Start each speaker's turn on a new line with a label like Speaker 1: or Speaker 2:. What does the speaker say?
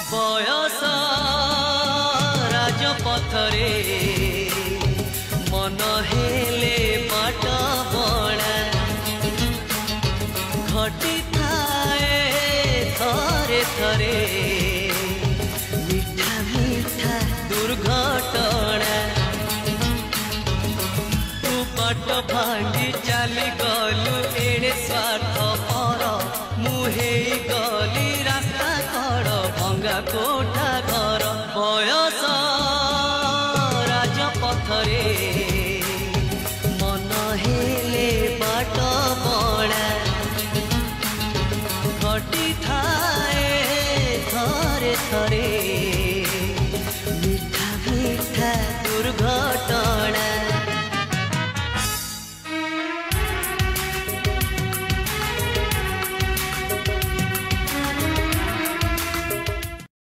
Speaker 1: बयस राजपथरे मन हेले बाट बणा घटी थाए थरे थरे मीठा मीठा दुर्घटना तू बाट भांगी चली गलु एड़े स्वार्थ पर मुहे गली रास्ता कड़ भंगा कोठा घर बयस राजपथरे मन हेले बाट बणा घटी थाए थरे थरे।